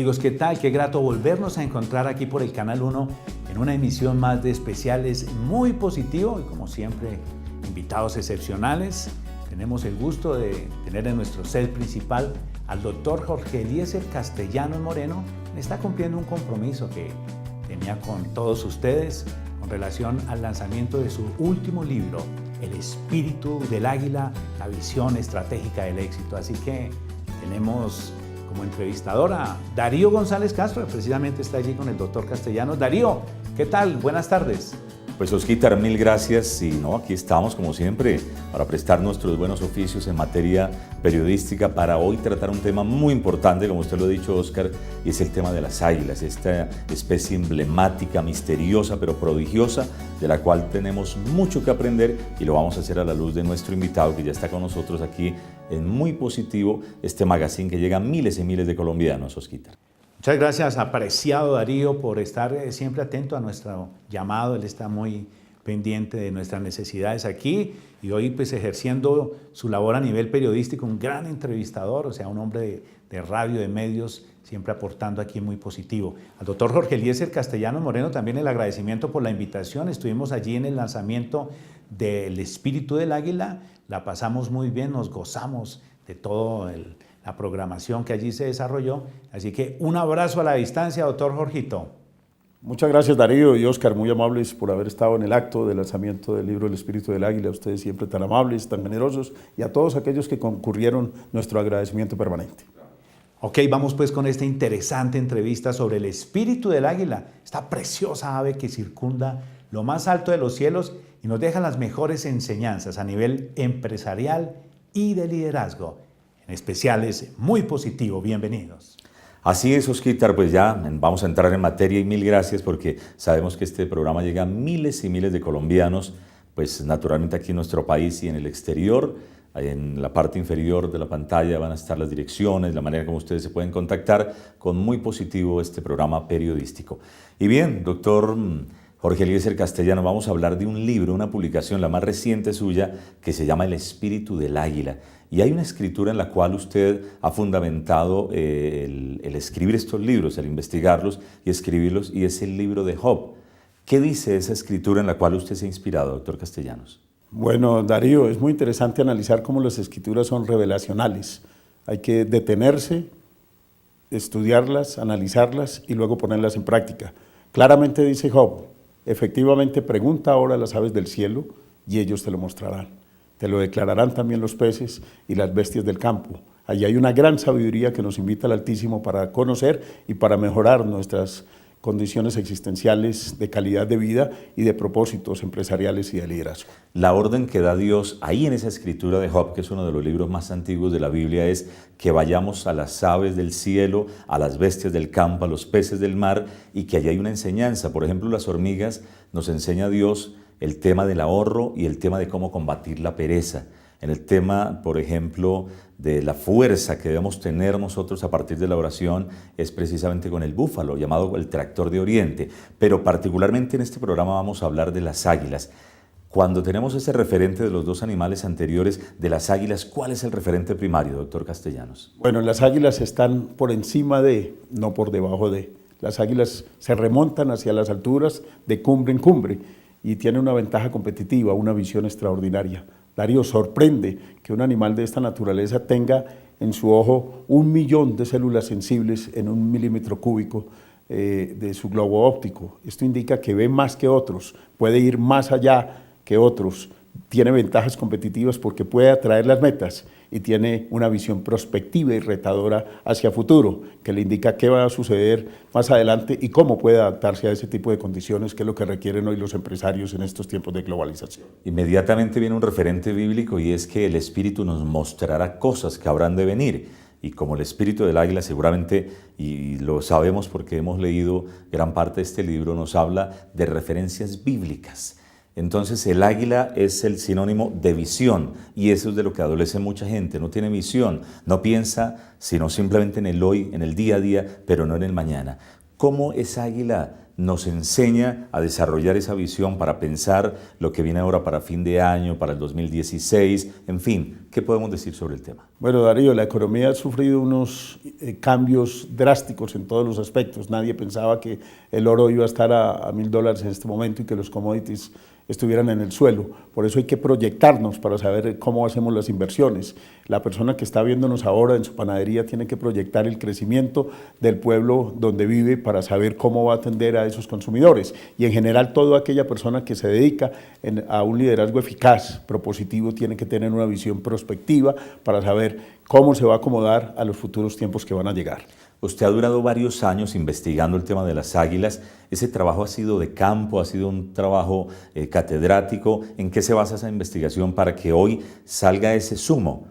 Amigos, ¿qué tal? Qué grato volvernos a encontrar aquí por el Canal 1 en una emisión más de Especiales muy positivo y como siempre, invitados excepcionales. Tenemos el gusto de tener en nuestro set principal al doctor Jorge Eliezer Castellanos Moreno. Está cumpliendo un compromiso que tenía con todos ustedes con relación al lanzamiento de su último libro, El espíritu del águila, la visión estratégica del éxito. Así que tenemos como entrevistadora a Darío González Castro, que precisamente está allí con el doctor Castellanos. Darío, ¿qué tal? Buenas tardes. Pues Osquitar, mil gracias y aquí estamos como siempre para prestar nuestros buenos oficios en materia periodística para hoy tratar un tema muy importante, como usted lo ha dicho, Oscar, y es el tema de las águilas, esta especie emblemática, misteriosa pero prodigiosa, de la cual tenemos mucho que aprender y lo vamos a hacer a la luz de nuestro invitado que ya está con nosotros aquí en Muy Positivo, este magazine que llega a miles y miles de colombianos, Osquitar. Muchas gracias, apreciado Darío, por estar siempre atento a nuestro llamado. Él está muy pendiente de nuestras necesidades aquí y hoy pues ejerciendo su labor a nivel periodístico, un gran entrevistador, o sea, un hombre de radio, de medios, siempre aportando aquí Muy Positivo. Al doctor Jorge Eliezer Castellanos Moreno también el agradecimiento por la invitación. Estuvimos allí en el lanzamiento del Espíritu del Águila, la pasamos muy bien, nos gozamos de todo la programación que allí se desarrolló. Así que un abrazo a la distancia, doctor Jorgito. Muchas gracias Darío y Oscar, muy amables por haber estado en el acto de lanzamiento del libro El Espíritu del Águila. Ustedes siempre tan amables, tan generosos, y a todos aquellos que concurrieron, nuestro agradecimiento permanente. Ok, vamos pues con esta interesante entrevista sobre el espíritu del águila, esta preciosa ave que circunda lo más alto de los cielos y nos deja las mejores enseñanzas a nivel empresarial y de liderazgo. En Especiales Muy Positivo, bienvenidos. Así es, Osquitar, pues ya vamos a entrar en materia y mil gracias porque sabemos que este programa llega a miles y miles de colombianos, pues naturalmente aquí en nuestro país y en el exterior. En la parte inferior de la pantalla van a estar las direcciones, la manera como ustedes se pueden contactar con Muy Positivo, este programa periodístico. Y bien, doctor Jorge Eliezer Castellanos, vamos a hablar de un libro, una publicación, la más reciente suya, que se llama El Espíritu del Águila. Y hay una escritura en la cual usted ha fundamentado el escribir estos libros, el investigarlos y escribirlos, y es el libro de Job. ¿Qué dice esa escritura en la cual usted se ha inspirado, doctor Castellanos? Bueno, Darío, es muy interesante analizar cómo las escrituras son revelacionales. Hay que detenerse, estudiarlas, analizarlas y luego ponerlas en práctica. Claramente dice Job, efectivamente pregunta ahora a las aves del cielo y ellos te lo mostrarán. Te lo declararán también los peces y las bestias del campo. Allí hay una gran sabiduría que nos invita al Altísimo para conocer y para mejorar nuestras condiciones existenciales de calidad de vida y de propósitos empresariales y de liderazgo. La orden que da Dios ahí en esa escritura de Job, que es uno de los libros más antiguos de la Biblia, es que vayamos a las aves del cielo, a las bestias del campo, a los peces del mar, y que allí hay una enseñanza. Por ejemplo, las hormigas nos enseña Dios el tema del ahorro y el tema de cómo combatir la pereza. En el tema, por ejemplo, de la fuerza que debemos tener nosotros a partir de la oración es precisamente con el búfalo, llamado el tractor de Oriente. Pero particularmente en este programa vamos a hablar de las águilas. Cuando tenemos ese referente de los dos animales anteriores, de las águilas, ¿cuál es el referente primario, doctor Castellanos? Bueno, las águilas están por encima de, no por debajo de. Las águilas se remontan hacia las alturas de cumbre en cumbre y tienen una ventaja competitiva, una visión extraordinaria. Darío, sorprende que un animal de esta naturaleza tenga en su ojo 1 millón de células sensibles en 1 milímetro cúbico de su globo óptico. Esto indica que ve más que otros, puede ir más allá que otros, tiene ventajas competitivas porque puede atraer las metas y tiene una visión prospectiva y retadora hacia futuro, que le indica qué va a suceder más adelante y cómo puede adaptarse a ese tipo de condiciones, que es lo que requieren hoy los empresarios en estos tiempos de globalización. Inmediatamente viene un referente bíblico y es que el Espíritu nos mostrará cosas que habrán de venir. Y como el espíritu del águila seguramente, y lo sabemos porque hemos leído gran parte de este libro, nos habla de referencias bíblicas. Entonces el águila es el sinónimo de visión y eso es de lo que adolece mucha gente, no tiene visión, no piensa sino simplemente en el hoy, en el día a día, pero no en el mañana. ¿Cómo esa águila nos enseña a desarrollar esa visión para pensar lo que viene ahora para fin de año, para el 2016, en fin, ¿qué podemos decir sobre el tema? Bueno, Darío, la economía ha sufrido unos cambios drásticos en todos los aspectos. Nadie pensaba que el oro iba a estar a $1000 en este momento y que los commodities estuvieran en el suelo. Por eso hay que proyectarnos para saber cómo hacemos las inversiones. La persona que está viéndonos ahora en su panadería tiene que proyectar el crecimiento del pueblo donde vive para saber cómo va a atender a esos consumidores. Y en general toda aquella persona que se dedica a un liderazgo eficaz, propositivo, tiene que tener una visión prospectiva para saber cómo se va a acomodar a los futuros tiempos que van a llegar. Usted ha durado varios años investigando el tema de las águilas. ¿Ese trabajo ha sido de campo, ha sido un trabajo catedrático? ¿En qué se basa esa investigación para que hoy salga ese sumo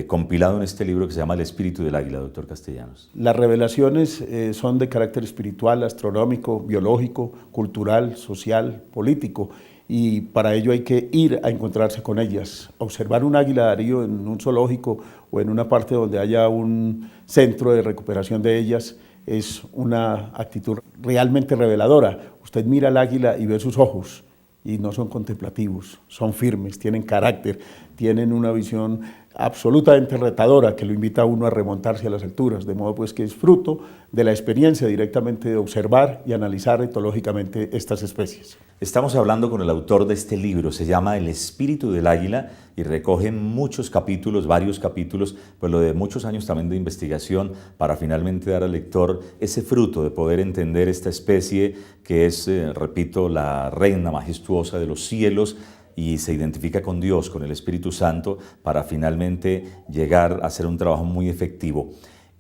compilado en este libro que se llama El espíritu del águila, doctor Castellanos? Las revelaciones son de carácter espiritual, astronómico, biológico, cultural, social, político, y para ello hay que ir a encontrarse con ellas. Observar un águila, Darío, en un zoológico o en una parte donde haya un centro de recuperación de ellas es una actitud realmente reveladora. Usted mira al águila y ve sus ojos y no son contemplativos, son firmes, tienen carácter, tienen una visión absolutamente retadora que lo invita a uno a remontarse a las alturas, de modo pues que es fruto de la experiencia directamente de observar y analizar etológicamente estas especies. Estamos hablando con el autor de este libro, se llama El espíritu del águila y recoge muchos capítulos, varios capítulos, pues lo de muchos años también de investigación para finalmente dar al lector ese fruto de poder entender esta especie que es, repito, la reina majestuosa de los cielos, y se identifica con Dios, con el Espíritu Santo, para finalmente llegar a hacer un trabajo muy efectivo.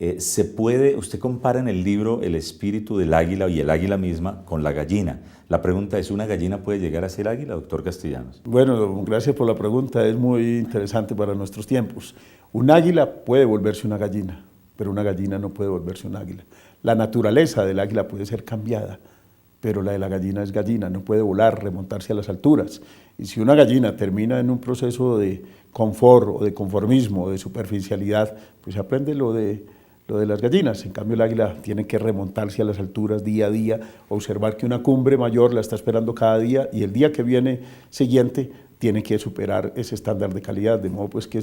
Usted compara en el libro el espíritu del águila y el águila misma con la gallina. La pregunta es, ¿una gallina puede llegar a ser águila, doctor Castellanos? Bueno, gracias por la pregunta, es muy interesante para nuestros tiempos. Un águila puede volverse una gallina, pero una gallina no puede volverse un águila. La naturaleza del águila puede ser cambiada, pero la de la gallina es gallina, no puede volar, remontarse a las alturas. Y si una gallina termina en un proceso de confort o de conformismo o de superficialidad, pues aprende lo de las gallinas. En cambio el águila tiene que remontarse a las alturas día a día, observar que una cumbre mayor la está esperando cada día y el día que viene siguiente tiene que superar ese estándar de calidad, de modo pues que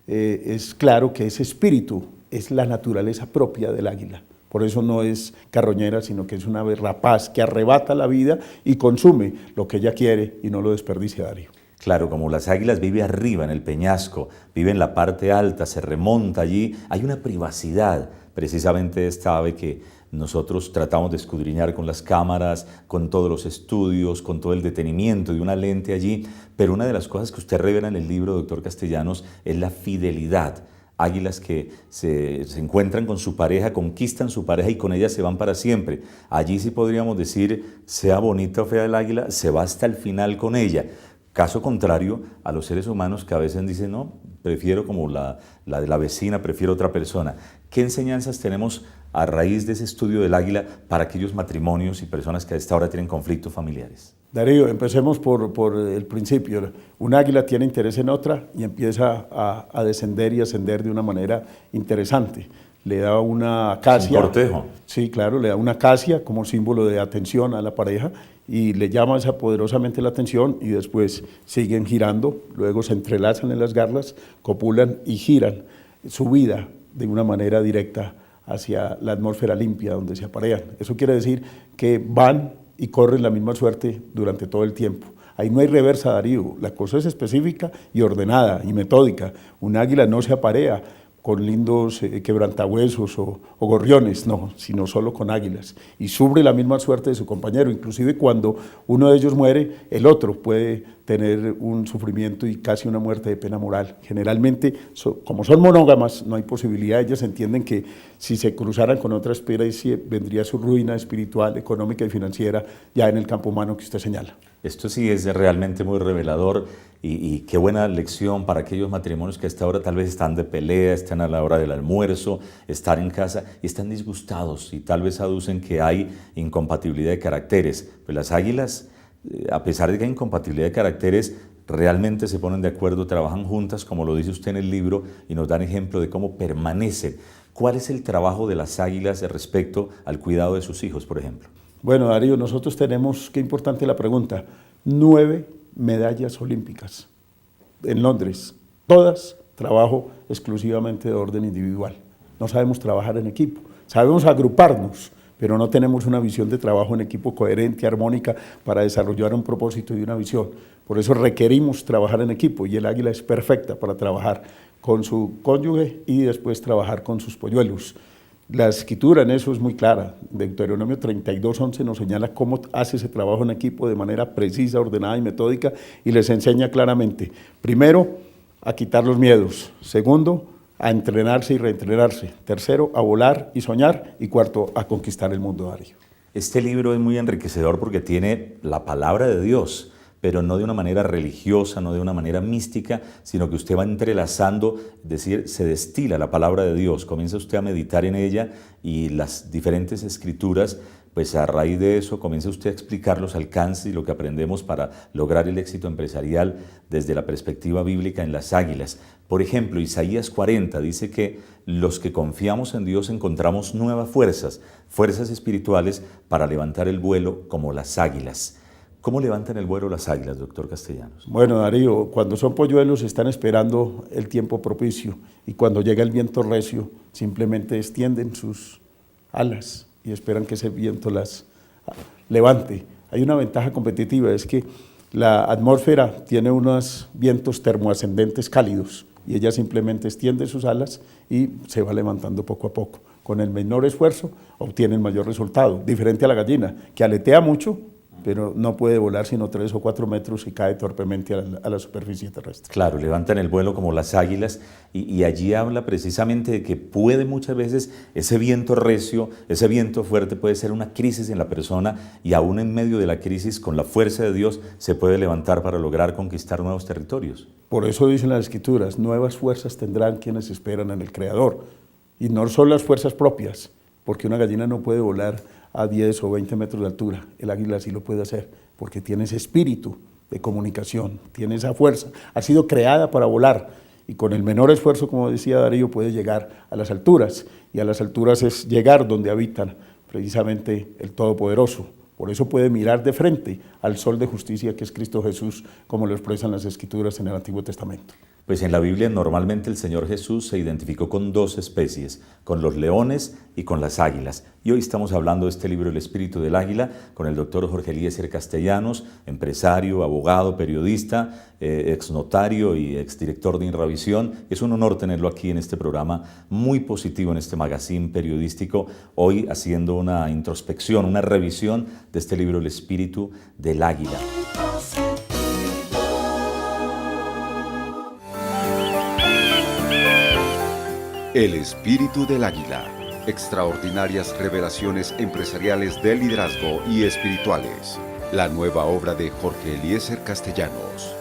es claro que ese espíritu es la naturaleza propia del águila. Por eso no es carroñera, sino que es una ave rapaz que arrebata la vida y consume lo que ella quiere y no lo desperdicia, Darío. Claro, como las águilas vive arriba en el peñasco, vive en la parte alta, se remonta allí, hay una privacidad precisamente de esta ave que nosotros tratamos de escudriñar con las cámaras, con todos los estudios, con todo el detenimiento de una lente allí, pero una de las cosas que usted revela en el libro, doctor Castellanos, es la fidelidad. Águilas que se encuentran con su pareja, conquistan su pareja y con ella se van para siempre. Allí sí podríamos decir, sea bonita o fea el águila, se va hasta el final con ella. Caso contrario a los seres humanos que a veces dicen, no, prefiero como la de la vecina, prefiero otra persona. ¿Qué enseñanzas tenemos a raíz de ese estudio del águila para aquellos matrimonios y personas que a esta hora tienen conflictos familiares? Darío, empecemos por el principio. Un águila tiene interés en otra y empieza a descender y ascender de una manera interesante. Le da una acacia. ¿Un cortejo? Sí, claro, le da una acacia como símbolo de atención a la pareja y le llama poderosamente la atención y después siguen girando, luego se entrelazan en las garras, copulan y giran su vida de una manera directa hacia la atmósfera limpia donde se aparean. Eso quiere decir que van y corren la misma suerte durante todo el tiempo. Ahí no hay reversa, Darío, la cosa es específica y ordenada y metódica. Un águila no se aparea con lindos quebrantahuesos o gorriones, no, sino solo con águilas. Y sufre la misma suerte de su compañero, inclusive cuando uno de ellos muere, el otro puede tener un sufrimiento y casi una muerte de pena moral. Generalmente, como son monógamas, no hay posibilidad, ellas entienden que si se cruzaran con otra especie, vendría su ruina espiritual, económica y financiera ya en el campo humano que usted señala. Esto sí es realmente muy revelador y qué buena lección para aquellos matrimonios que a esta hora tal vez están de pelea, están a la hora del almuerzo, están en casa y están disgustados y tal vez aducen que hay incompatibilidad de caracteres. Pues las águilas, a pesar de que hay incompatibilidad de caracteres, realmente se ponen de acuerdo, trabajan juntas, como lo dice usted en el libro, y nos dan ejemplo de cómo permanecen. ¿Cuál es el trabajo de las águilas respecto al cuidado de sus hijos, por ejemplo? Bueno, Darío, nosotros tenemos, qué importante la pregunta, 9 medallas olímpicas en Londres, todas trabajo exclusivamente de orden individual. No sabemos trabajar en equipo, sabemos agruparnos, pero no tenemos una visión de trabajo en equipo coherente, armónica, para desarrollar un propósito y una visión. Por eso requerimos trabajar en equipo, y el águila es perfecta para trabajar con su cónyuge y después trabajar con sus polluelos. La escritura en eso es muy clara. Deuteronomio 32:11 nos señala cómo hace ese trabajo en equipo de manera precisa, ordenada y metódica, y les enseña claramente, primero, a quitar los miedos; segundo, a entrenarse y reentrenarse; tercero, a volar y soñar; y cuarto, a conquistar el mundo, Darío. Este libro es muy enriquecedor porque tiene la palabra de Dios, pero no de una manera religiosa, no de una manera mística, sino que usted va entrelazando, es decir, se destila la palabra de Dios, comienza usted a meditar en ella, y las diferentes escrituras, pues a raíz de eso comienza usted a explicar los alcances y lo que aprendemos para lograr el éxito empresarial desde la perspectiva bíblica en las águilas. Por ejemplo, Isaías 40 dice que los que confiamos en Dios encontramos nuevas fuerzas, fuerzas espirituales para levantar el vuelo como las águilas. ¿Cómo levantan el vuelo las águilas, doctor Castellanos? Bueno, Darío, cuando son polluelos están esperando el tiempo propicio, y cuando llega el viento recio simplemente extienden sus alas y esperan que ese viento las levante. Hay una ventaja competitiva, es que la atmósfera tiene unos vientos termoascendentes cálidos, y ella simplemente extiende sus alas y se va levantando poco a poco. Con el menor esfuerzo obtiene el mayor resultado, diferente a la gallina, que aletea mucho, pero no puede volar sino 3 o 4 metros y cae torpemente a la superficie terrestre. Claro, levantan el vuelo como las águilas, y allí habla precisamente de que puede muchas veces ese viento recio, ese viento fuerte puede ser una crisis en la persona, y aún en medio de la crisis, con la fuerza de Dios, se puede levantar para lograr conquistar nuevos territorios. Por eso dicen las Escrituras, nuevas fuerzas tendrán quienes esperan en el Creador, y no son las fuerzas propias, porque una gallina no puede volar a 10 o 20 metros de altura. El águila sí lo puede hacer, porque tiene ese espíritu de comunicación, tiene esa fuerza, ha sido creada para volar, y con el menor esfuerzo, como decía Darío, puede llegar a las alturas, y a las alturas es llegar donde habitan precisamente el Todopoderoso. Por eso puede mirar de frente al sol de justicia, que es Cristo Jesús, como lo expresan las Escrituras en el Antiguo Testamento. Pues en la Biblia normalmente el Señor Jesús se identificó con dos especies, con los leones y con las águilas. Y hoy estamos hablando de este libro, El Espíritu del Águila, con el doctor Jorge Eliezer Castellanos, empresario, abogado, periodista, exnotario y exdirector de Inravisión. Es un honor tenerlo aquí en este programa muy positivo, en este magazine periodístico, hoy haciendo una introspección, una revisión de este libro, El Espíritu del Águila. El Espíritu del Águila. Extraordinarias revelaciones empresariales de liderazgo y espirituales. La nueva obra de Jorge Eliezer Castellanos.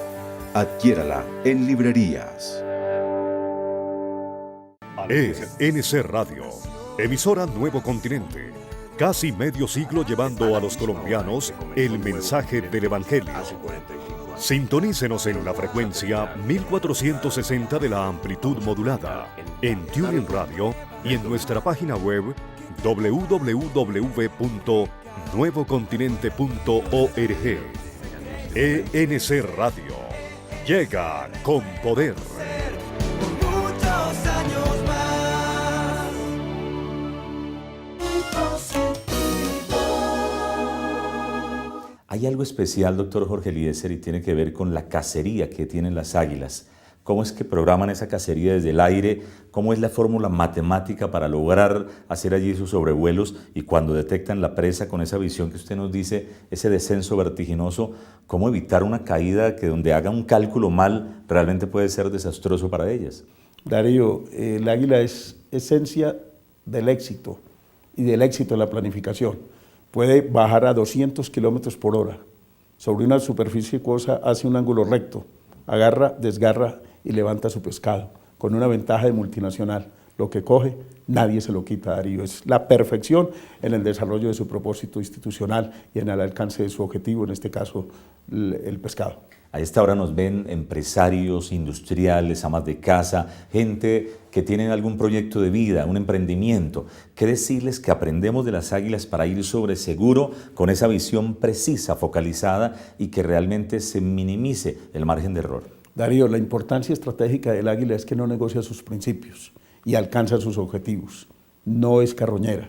Adquiérala en librerías. NC Radio, emisora Nuevo Continente. Casi medio siglo llevando a los colombianos el mensaje del Evangelio. Sintonícenos en la frecuencia 1460 de la amplitud modulada, en TuneIn Radio y en nuestra página web www.nuevocontinente.org. ENC Radio llega con poder. Hay algo especial, doctor Jorge Eliezer, y tiene que ver con la cacería que tienen las águilas. ¿Cómo es que programan esa cacería desde el aire? ¿Cómo es la fórmula matemática para lograr hacer allí sus sobrevuelos? Y cuando detectan la presa con esa visión que usted nos dice, ese descenso vertiginoso, ¿cómo evitar una caída que donde haga un cálculo mal realmente puede ser desastroso para ellas? Darío, el águila es esencia del éxito, y del éxito en la planificación. Puede bajar a 200 kilómetros por hora. Sobre una superficie acuosa hace un ángulo recto, agarra, desgarra y levanta su pescado, con una ventaja de multinacional. Lo que coge, nadie se lo quita, Darío. Es la perfección en el desarrollo de su propósito institucional y en el alcance de su objetivo, en este caso, el pescado. A esta hora nos ven empresarios, industriales, amas de casa, gente que tienen algún proyecto de vida, un emprendimiento. ¿Qué decirles que aprendemos de las águilas para ir sobre seguro con esa visión precisa, focalizada y que realmente se minimice el margen de error? Darío, la importancia estratégica del águila es que no negocia sus principios y alcanza sus objetivos. No es carroñera.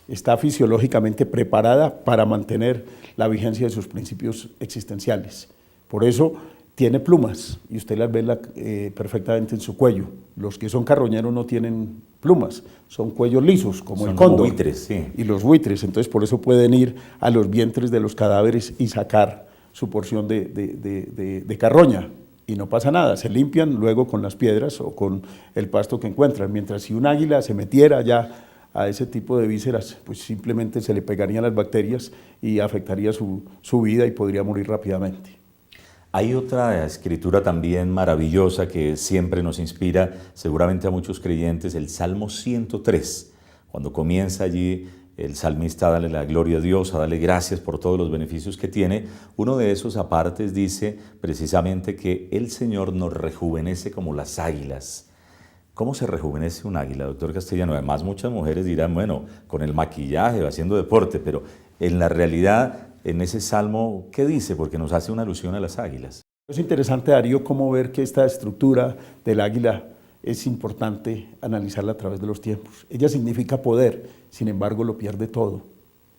Está fisiológicamente preparada para mantener la vigencia de sus principios existenciales. Por eso tiene plumas y usted las ve perfectamente en su cuello. Los que son carroñeros no tienen plumas, son cuellos lisos, como el cóndor. Como buitres, sí. Y los buitres, entonces por eso pueden ir a los vientres de los cadáveres y sacar su porción de carroña. Y no pasa nada, se limpian luego con las piedras o con el pasto que encuentran. Mientras si un águila se metiera ya a ese tipo de vísceras, pues simplemente se le pegarían las bacterias y afectaría su vida y podría morir rápidamente. Hay otra escritura también maravillosa que siempre nos inspira, seguramente a muchos creyentes, el Salmo 103. Cuando comienza allí el salmista a darle la gloria a Dios, a darle gracias por todos los beneficios que tiene, uno de esos apartes dice precisamente que el Señor nos rejuvenece como las águilas. ¿Cómo se rejuvenece un águila, doctor Castellano? Además, muchas mujeres dirán, bueno, con el maquillaje o haciendo deporte, pero en la realidad, en ese salmo, ¿qué dice? Porque nos hace una alusión a las águilas. Es interesante, Darío, cómo ver que esta estructura del águila es importante analizarla a través de los tiempos. Ella significa poder, sin embargo lo pierde todo.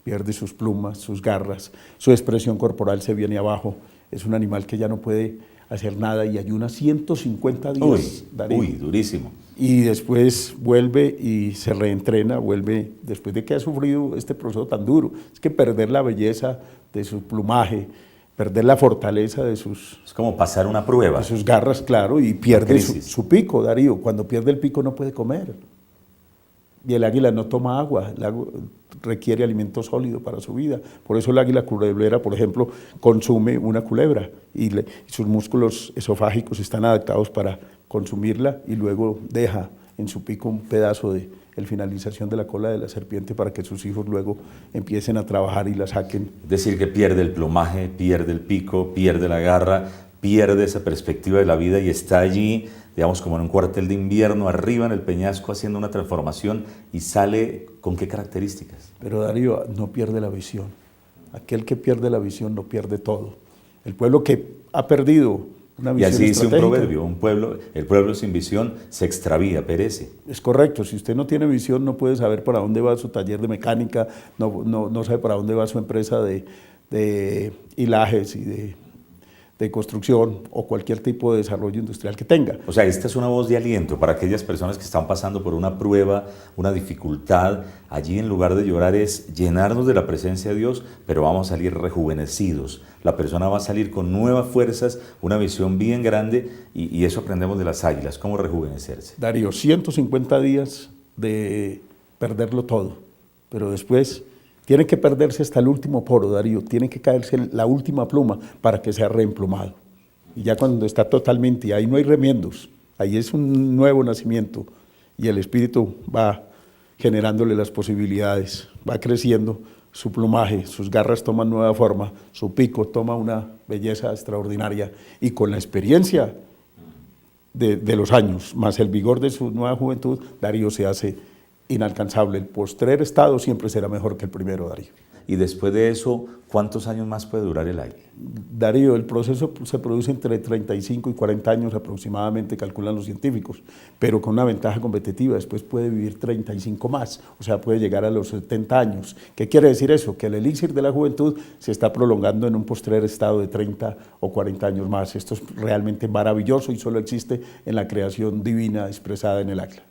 Pierde sus plumas, sus garras, su expresión corporal se viene abajo. Es un animal que ya no puede hacer nada y ayuna 150 días. Uy, durísimo. Y después vuelve y se reentrena, vuelve después de que ha sufrido este proceso tan duro. Es que perder la belleza de su plumaje, perder la fortaleza de sus... Es como pasar una prueba. De sus garras, claro, y pierde su pico, Darío. Cuando pierde el pico no puede comer. Y el águila no toma agua, el agua requiere alimento sólido para su vida. Por eso el águila culebrera, por ejemplo, consume una culebra y sus músculos esofágicos están adaptados para consumirla y luego deja en su pico un pedazo de finalización de la cola de la serpiente para que sus hijos luego empiecen a trabajar y la saquen. Es decir, que pierde el plumaje, pierde el pico, pierde la garra, pierde esa perspectiva de la vida y está allí, digamos, como en un cuartel de invierno, arriba en el peñasco, haciendo una transformación y sale ¿con qué características? Pero Darío no pierde la visión. Aquel que pierde la visión no pierde todo. El pueblo que ha perdido una visión y así dice un estratégica, proverbio, el pueblo sin visión se extravía, perece. Es correcto, si usted no tiene visión no puede saber para dónde va su taller de mecánica, no sabe para dónde va su empresa de hilajes y de construcción o cualquier tipo de desarrollo industrial que tenga. O sea, esta es una voz de aliento para aquellas personas que están pasando por una prueba, una dificultad. Allí, en lugar de llorar, es llenarnos de la presencia de Dios, pero vamos a salir rejuvenecidos. La persona va a salir con nuevas fuerzas, una visión bien grande, y eso aprendemos de las águilas, cómo rejuvenecerse. Darío, 150 días de perderlo todo, pero después tiene que perderse hasta el último poro, Darío, tiene que caerse la última pluma para que sea reemplumado. Y ya cuando está totalmente, ahí no hay remiendos, ahí es un nuevo nacimiento y el espíritu va generándole las posibilidades, va creciendo su plumaje, sus garras toman nueva forma, su pico toma una belleza extraordinaria y con la experiencia de los años, más el vigor de su nueva juventud, Darío se hace inalcanzable. El postrer estado siempre será mejor que el primero, Darío. Y después de eso, ¿cuántos años más puede durar el águila? Darío, el proceso se produce entre 35 y 40 años aproximadamente, calculan los científicos, pero con una ventaja competitiva, después puede vivir 35 más, o sea, puede llegar a los 70 años. ¿Qué quiere decir eso? Que el elixir de la juventud se está prolongando en un postrer estado de 30 o 40 años más. Esto es realmente maravilloso y solo existe en la creación divina expresada en el águila.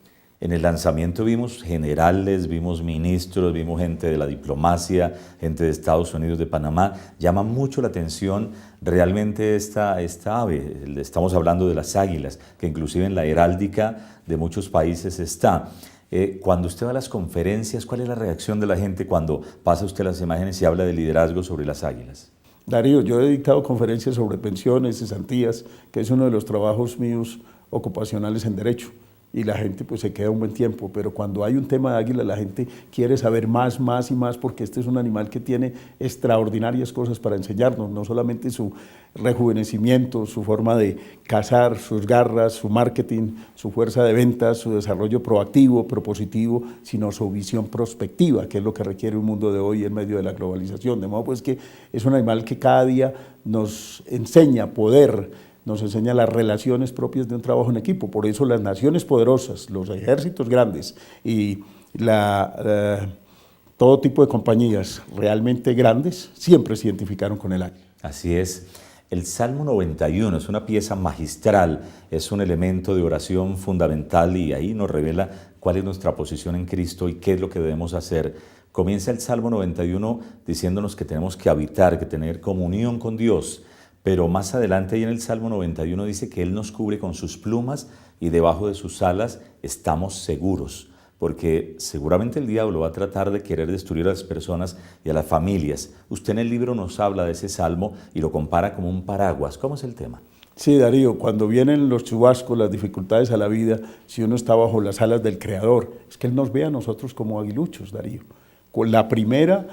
En el lanzamiento vimos generales, vimos ministros, vimos gente de la diplomacia, gente de Estados Unidos, de Panamá. Llama mucho la atención realmente esta ave. Estamos hablando de las águilas, que inclusive en la heráldica de muchos países está. Cuando usted va a las conferencias, ¿cuál es la reacción de la gente cuando pasa usted las imágenes y habla de liderazgo sobre las águilas? Darío, yo he dictado conferencias sobre pensiones, cesantías, que es uno de los trabajos míos ocupacionales en derecho. Y la gente pues se queda un buen tiempo, pero cuando hay un tema de águila la gente quiere saber más y más porque este es un animal que tiene extraordinarias cosas para enseñarnos, no solamente su rejuvenecimiento, su forma de cazar, sus garras, su marketing, su fuerza de ventas, su desarrollo proactivo, propositivo, sino su visión prospectiva, que es lo que requiere un mundo de hoy en medio de la globalización, de modo pues que es un animal que cada día nos enseña a poder nos enseña las relaciones propias de un trabajo en equipo. Por eso las naciones poderosas, los ejércitos grandes y todo tipo de compañías realmente grandes siempre se identificaron con el águila. Así es. El Salmo 91 es una pieza magistral, es un elemento de oración fundamental y ahí nos revela cuál es nuestra posición en Cristo y qué es lo que debemos hacer. Comienza el Salmo 91 diciéndonos que tenemos que habitar, que tener comunión con Dios, pero más adelante ahí en el Salmo 91 dice que Él nos cubre con sus plumas y debajo de sus alas estamos seguros. Porque seguramente el diablo va a tratar de querer destruir a las personas y a las familias. Usted en el libro nos habla de ese salmo y lo compara como un paraguas. ¿Cómo es el tema? Sí, Darío, cuando vienen los chubascos, las dificultades a la vida, si uno está bajo las alas del Creador, es que Él nos ve a nosotros como aguiluchos, Darío. Con la primera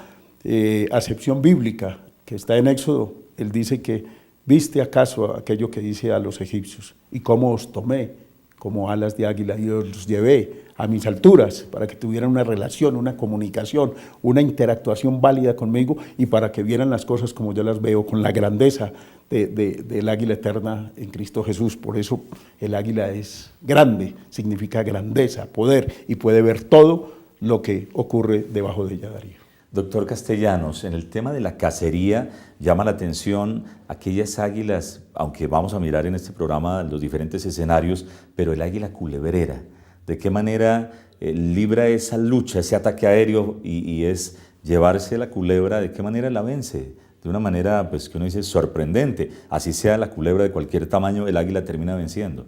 acepción bíblica que está en Éxodo, Él dice que ¿viste acaso aquello que dice a los egipcios? ¿Y cómo os tomé como alas de águila y os los llevé a mis alturas para que tuvieran una relación, una comunicación, una interactuación válida conmigo y para que vieran las cosas como yo las veo, con la grandeza del águila eterna en Cristo Jesús? Por eso el águila es grande, significa grandeza, poder, y puede ver todo lo que ocurre debajo de ella, Darío. Doctor Castellanos, en el tema de la cacería llama la atención aquellas águilas, aunque vamos a mirar en este programa los diferentes escenarios, pero el águila culebrera, ¿de qué manera libra esa lucha, ese ataque aéreo y es llevarse la culebra, de qué manera la vence? De una manera pues que uno dice sorprendente, así sea la culebra de cualquier tamaño, el águila termina venciendo.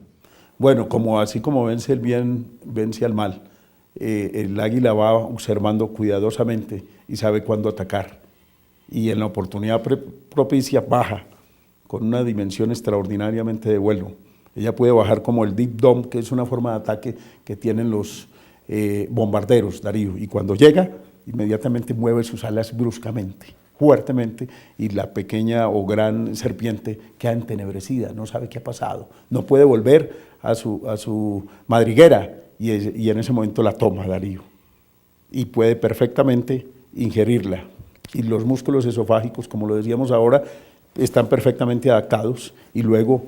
Bueno, así como vence el bien, vence al mal. El águila va observando cuidadosamente y sabe cuándo atacar. Y en la oportunidad propicia baja con una dimensión extraordinariamente de vuelo. Ella puede bajar como el deep dome, que es una forma de ataque que tienen los bombarderos, Darío. Y cuando llega, inmediatamente mueve sus alas bruscamente, fuertemente, y la pequeña o gran serpiente queda entenebrecida, no sabe qué ha pasado. No puede volver a su madriguera. Y en ese momento la toma, Darío, y puede perfectamente ingerirla. Y los músculos esofágicos, como lo decíamos ahora, están perfectamente adaptados, y luego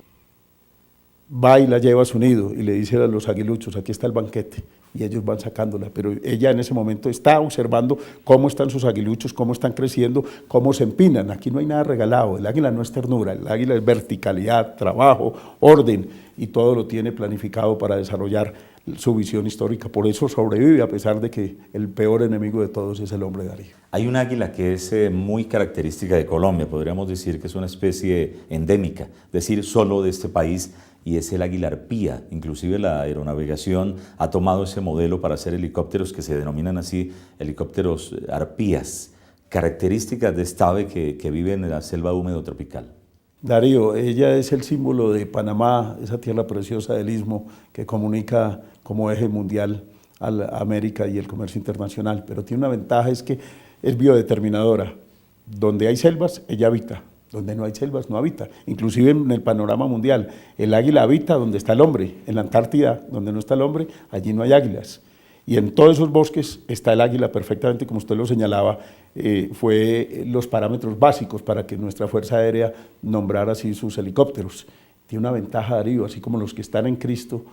va y la lleva a su nido y le dice a los aguiluchos, aquí está el banquete, y ellos van sacándola, pero ella en ese momento está observando cómo están sus aguiluchos, cómo están creciendo, cómo se empinan. Aquí no hay nada regalado, el águila no es ternura, el águila es verticalidad, trabajo, orden, y todo lo tiene planificado para desarrollar su visión histórica. Por eso sobrevive, a pesar de que el peor enemigo de todos es el hombre, Darío. Hay un águila que es muy característica de Colombia, podríamos decir que es una especie endémica, es decir, solo de este país, y es el águila arpía. Inclusive la aeronavegación ha tomado ese modelo para hacer helicópteros que se denominan así, helicópteros arpías, características de esta ave que vive en la selva húmedo tropical. Darío, ella es el símbolo de Panamá, esa tierra preciosa del Istmo que comunica como eje mundial a América y el comercio internacional, pero tiene una ventaja, es que es biodeterminadora. Donde hay selvas, ella habita. Donde no hay selvas, no habita. Inclusive en el panorama mundial, el águila habita donde está el hombre. En la Antártida, donde no está el hombre, allí no hay águilas. Y en todos esos bosques está el águila perfectamente, como usted lo señalaba, fue los parámetros básicos para que nuestra Fuerza Aérea nombrara así sus helicópteros. Tiene una ventaja, Darío, así como los que están en Cristo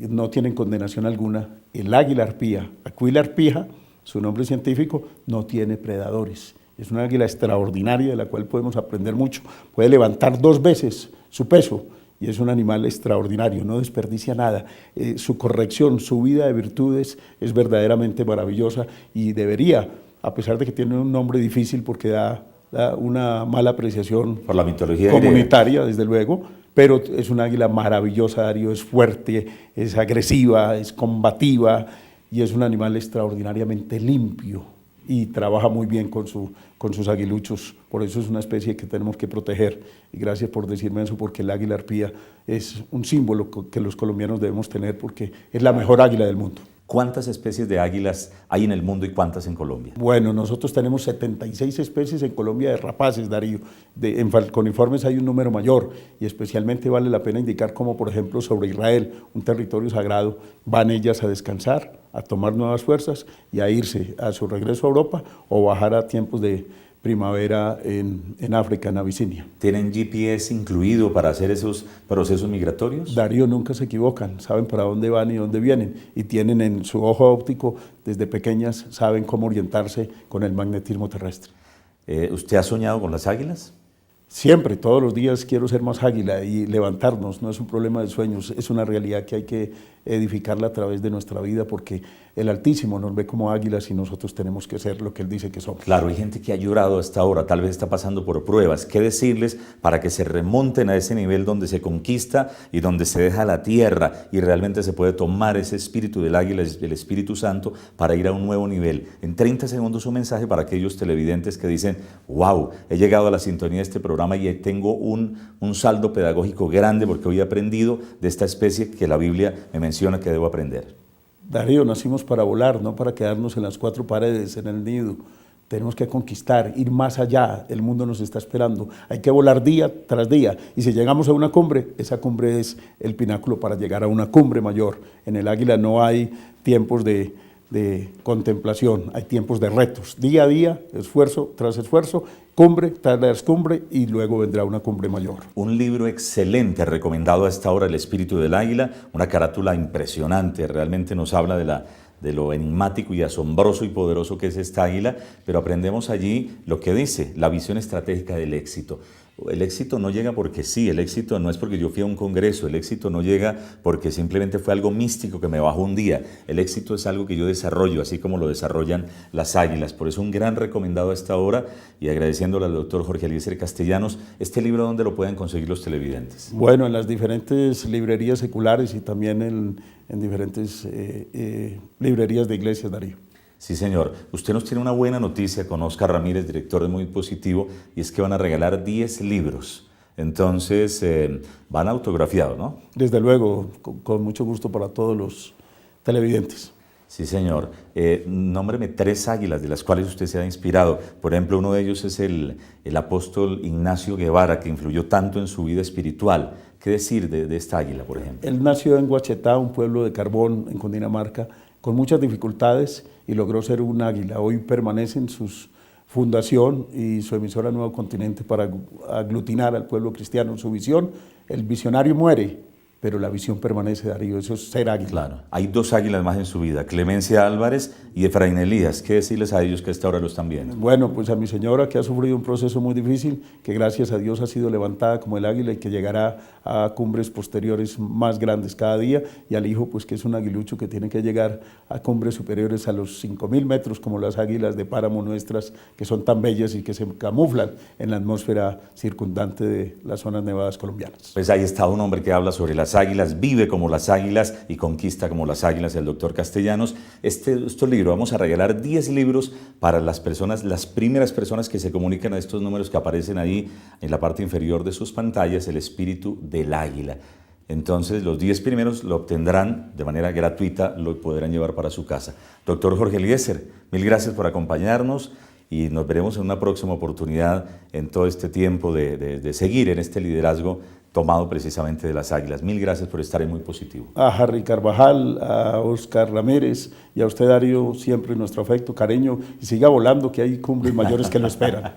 no tienen condenación alguna. El águila arpía, Aquila arpija, su nombre científico, no tiene predadores. Es una águila extraordinaria de la cual podemos aprender mucho. Puede levantar 2 veces su peso y es un animal extraordinario, no desperdicia nada. Su corrección, su vida de virtudes es verdaderamente maravillosa y debería, a pesar de que tiene un nombre difícil porque da una mala apreciación por la mitología comunitaria, desde luego, pero es un águila maravillosa, Darío, es fuerte, es agresiva, es combativa y es un animal extraordinariamente limpio y trabaja muy bien con sus aguiluchos. Por eso es una especie que tenemos que proteger. Y gracias por decirme eso, porque el águila arpía es un símbolo que los colombianos debemos tener porque es la mejor águila del mundo. ¿Cuántas especies de águilas hay en el mundo y cuántas en Colombia? Bueno, nosotros tenemos 76 especies en Colombia de rapaces, Darío. En falconiformes hay un número mayor y especialmente vale la pena indicar como, por ejemplo, sobre Israel, un territorio sagrado, van ellas a descansar, a tomar nuevas fuerzas y a irse a su regreso a Europa o bajar a tiempos de primavera en África, en Abisinia. ¿Tienen GPS incluido para hacer esos procesos migratorios? Darío, nunca se equivocan, saben para dónde van y dónde vienen, y tienen en su ojo óptico, desde pequeñas, saben cómo orientarse con el magnetismo terrestre. ¿Usted ha soñado con las águilas? Siempre, todos los días quiero ser más águila y levantarnos, no es un problema de sueños, es una realidad que hay que edificarla a través de nuestra vida porque el Altísimo nos ve como águilas y nosotros tenemos que ser lo que Él dice que somos. Claro, hay gente que ha llorado hasta ahora, tal vez está pasando por pruebas. ¿Qué decirles para que se remonten a ese nivel donde se conquista y donde se deja la tierra y realmente se puede tomar ese espíritu del águila, el Espíritu Santo, para ir a un nuevo nivel? En 30 segundos un mensaje para aquellos televidentes que dicen, wow, he llegado a la sintonía de este programa y tengo un saldo pedagógico grande porque hoy he aprendido de esta especie que la Biblia me menciona que debo aprender. Darío, nacimos para volar, no para quedarnos en las cuatro paredes, en el nido. Tenemos que conquistar, ir más allá, el mundo nos está esperando. Hay que volar día tras día y si llegamos a una cumbre, esa cumbre es el pináculo para llegar a una cumbre mayor. En el águila no hay tiempos de contemplación, hay tiempos de retos, día a día, esfuerzo tras esfuerzo, cumbre tras cumbre y luego vendrá una cumbre mayor. Un libro excelente, recomendado a esta hora, El Espíritu del Águila, una carátula impresionante, realmente nos habla de lo enigmático y asombroso y poderoso que es esta águila, pero aprendemos allí lo que dice, la visión estratégica del éxito. El éxito no llega porque sí, el éxito no es porque yo fui a un congreso, el éxito no llega porque simplemente fue algo místico que me bajó un día, el éxito es algo que yo desarrollo, así como lo desarrollan las águilas. Por eso un gran recomendado a esta hora y agradeciéndole al doctor Jorge Eliezer Castellanos. ¿Este libro dónde lo pueden conseguir los televidentes? Bueno, en las diferentes librerías seculares y también en diferentes librerías de iglesias, Darío. Sí, señor. Usted nos tiene una buena noticia con Oscar Ramírez, director de Muy Positivo, y es que van a regalar 10 libros. Entonces, van autografiados, ¿no? Desde luego, con mucho gusto para todos los televidentes. Sí, señor. Nómbreme 3 águilas de las cuales usted se ha inspirado. Por ejemplo, uno de ellos es el apóstol Ignacio Guevara, que influyó tanto en su vida espiritual. ¿Qué decir de esta águila, por ejemplo? Él nació en Guachetá, un pueblo de carbón en Cundinamarca, con muchas dificultades y logró ser un águila. Hoy permanece en su fundación y su emisora Nuevo Continente para aglutinar al pueblo cristiano en su visión. El visionario muere, pero la visión permanece, Darío, eso es ser águila. Claro, hay 2 águilas más en su vida, Clemencia Álvarez y Efraín Elías. ¿Qué decirles a ellos que a esta hora lo están viendo? Bueno, pues a mi señora que ha sufrido un proceso muy difícil, que gracias a Dios ha sido levantada como el águila y que llegará a cumbres posteriores más grandes cada día, y al hijo pues que es un aguilucho que tiene que llegar a cumbres superiores a los 5.000 metros como las águilas de páramo nuestras, que son tan bellas y que se camuflan en la atmósfera circundante de las zonas nevadas colombianas. Pues ahí está un hombre que habla sobre las águilas, vive como las águilas y conquista como las águilas, el doctor Castellanos. Estos libros, vamos a regalar 10 libros para las personas, las primeras personas que se comunican a estos números que aparecen ahí en la parte inferior de sus pantallas, El Espíritu del Águila. Entonces, los 10 primeros lo obtendrán de manera gratuita, lo podrán llevar para su casa. Doctor Jorge Eliezer, mil gracias por acompañarnos y nos veremos en una próxima oportunidad en todo este tiempo de seguir en este liderazgo tomado precisamente de las águilas. Mil gracias por estar en Muy Positivo. A Harry Carvajal, a Oscar Ramírez y a usted, Darío, siempre nuestro afecto, cariño, y siga volando que hay cumbres mayores que lo esperan.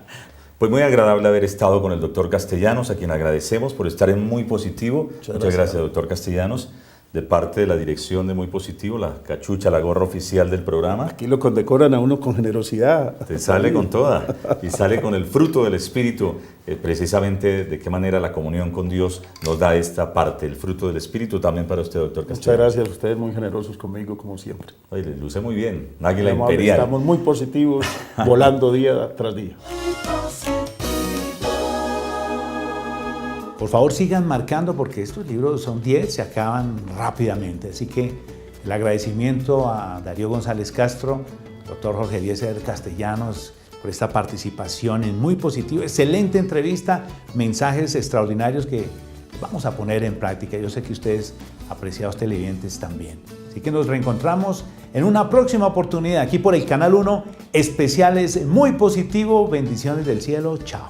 Pues muy agradable haber estado con el doctor Castellanos, a quien agradecemos por estar en Muy Positivo. Muchas gracias, doctor Castellanos. De parte de la dirección de Muy Positivo, la cachucha, la gorra oficial del programa. Aquí lo condecoran a uno con generosidad. Te sale con toda y sale con el fruto del Espíritu, precisamente de qué manera la comunión con Dios nos da esta parte, el fruto del Espíritu también para usted, doctor Castellanos. Muchas gracias, ustedes muy generosos conmigo como siempre. Oye, le luce muy bien, un águila imperial. Estamos muy positivos, volando día tras día. Por favor, sigan marcando porque estos libros son 10, se acaban rápidamente. Así que el agradecimiento a Darío González Castro, doctor Jorge Eliezer Castellanos, por esta participación en Muy Positivo. Excelente entrevista, mensajes extraordinarios que vamos a poner en práctica. Yo sé que ustedes, apreciados televidentes, también. Así que nos reencontramos en una próxima oportunidad aquí por el Canal 1, especiales Muy Positivo. Bendiciones del cielo. Chao.